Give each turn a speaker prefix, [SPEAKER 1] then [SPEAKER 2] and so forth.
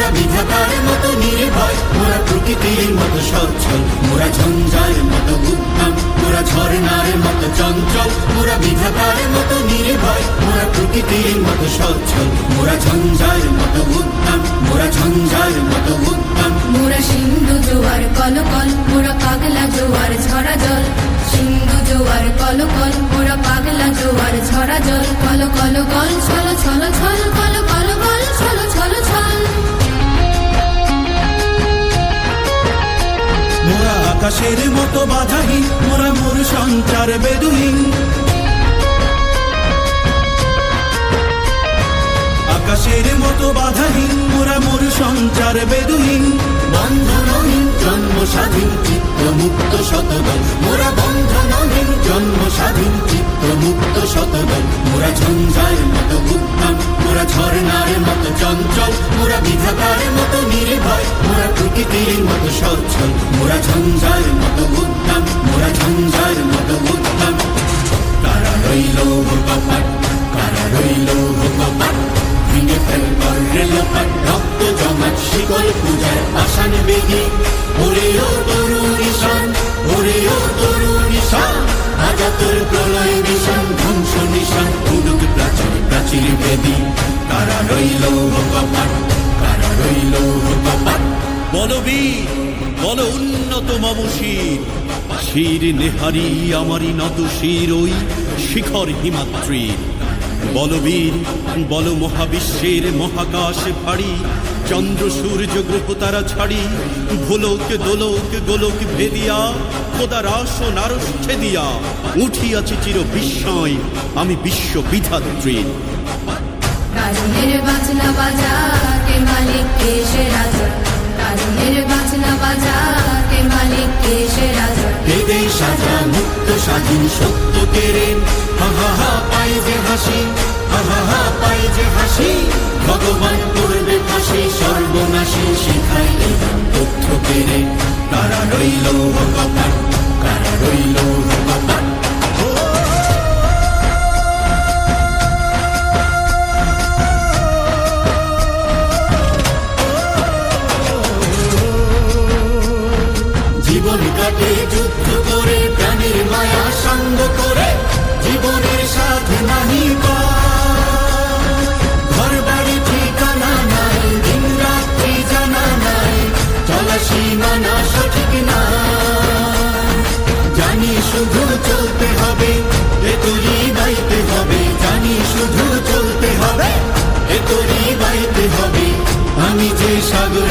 [SPEAKER 1] মোরা বিধাতার মতো নির্ভয়, মোরা প্রকৃতির মতো সচ্ছল, মোরা ঝঞ্ঝার মতো উদ্যম, মোরা ঝর্ণার মতো চঞ্চল, মোরা বিধাতার মতো নির্ভয়, মোরা প্রকৃতির মতো সচ্ছল, মোরা ঝঞ্ঝার মতো উদ্যম, মোরা ঝঞ্ঝার মতো উদ্যম।
[SPEAKER 2] মোরা সিন্ধু জোয়ার কলকল, মোরা পাগলা জোয়ার ঝরা জল, সিন্ধু জোয়ার কলকল, মোরা পাগলা জোয়ার ঝরা জল, কল কল গল ছল ছল ছল, কল কল গল ছল ছল ছল।
[SPEAKER 1] মোরা আকাশের মতো বাধাহীন, মোরা মোর সঞ্চার বেদুহীন, আকাশের মতো বাধাহীন, মোরা মোর সঞ্চার বেদুহীন। বন্ধনহীন জন্ম স্বাধীন চিত্ত মুক্ত শতদল, মোরা বন্ধনহীন জন্ম স্বাধীন চিত্ত মুক্ত শতদল। মোরা ঝঞ্ঝার মতো উদ্যম, মোরা ঝর্ণার মতো চঞ্চল, মোরা বিধাতার মতো নির্ভয়, মোরা প্রকৃতির মতো সচ্ছল, মোরা ঝঞ্ঝার মতো উদ্যম, মোরা ঝঞ্ঝার মতো উদ্যম। কারা রইল কপাট, কারা রইল কপাট, ভেঙে ফেলবার রেলপাট, রক্ত জমাট শিকল পূজার আসান বেগে। ওরে ও তরুণ ঈশান, ওরে ও তরুণ ঈশান, আজাতর প্রলয় নিশান, ধ্বংস নিশান, উদুক প্রাচীর প্রাচীর বেদী। কারা রইল কপাট, কারা রইল কপাট।
[SPEAKER 3] বলবীর বল উন্নত মম শির, শির নেহারি আমারি নত শির ওই শিখর হিমাদ্রির। বলবীর বল মহাবিশ্বের মহাকাশ ভারী, চন্দ্র সূর্য গ্রহ তারা ছাড়ি, ভোলক দোলক গোলক ভেদিয়া, খোদার আসন আরশ ছেদিয়া, উঠিয়াছি চির বিস্ময় আমি বিশ্ব বিধাত্রীর।
[SPEAKER 2] কারণের বাজনা বাজা কে মালিক কে সে রাজা, কারণের বাজনা বাজা কে মালিক কে সে রাজা।
[SPEAKER 1] বেদে সাজা মুক্ত স্বাধীন সত্য কেড়ে, হা হা হা পাই যে হাসি, হা হা হা পাই যে হাসি। ভগবান করবে ফাঁসি সর্বনাশী, শিখাই তথ্য কেড়ে। কারা রইল কপাট, কারা রইল কপাট। জীবন কাটে যুদ্ধ করে, প্রাণের মায়া সঙ্গ করে, জীবনের সাথে নাহি ঘর বাড়ি ঠিকানা নাই, দিন রাত্রি জানা নাই, চলা সীমানা সঠিক না। জানি শুধু চলতে হবে, এ তোরই বাইতে হবে, জানি শুধু চলতে হবে, এ তোরই বাইতে হবে। আমি যে সাগর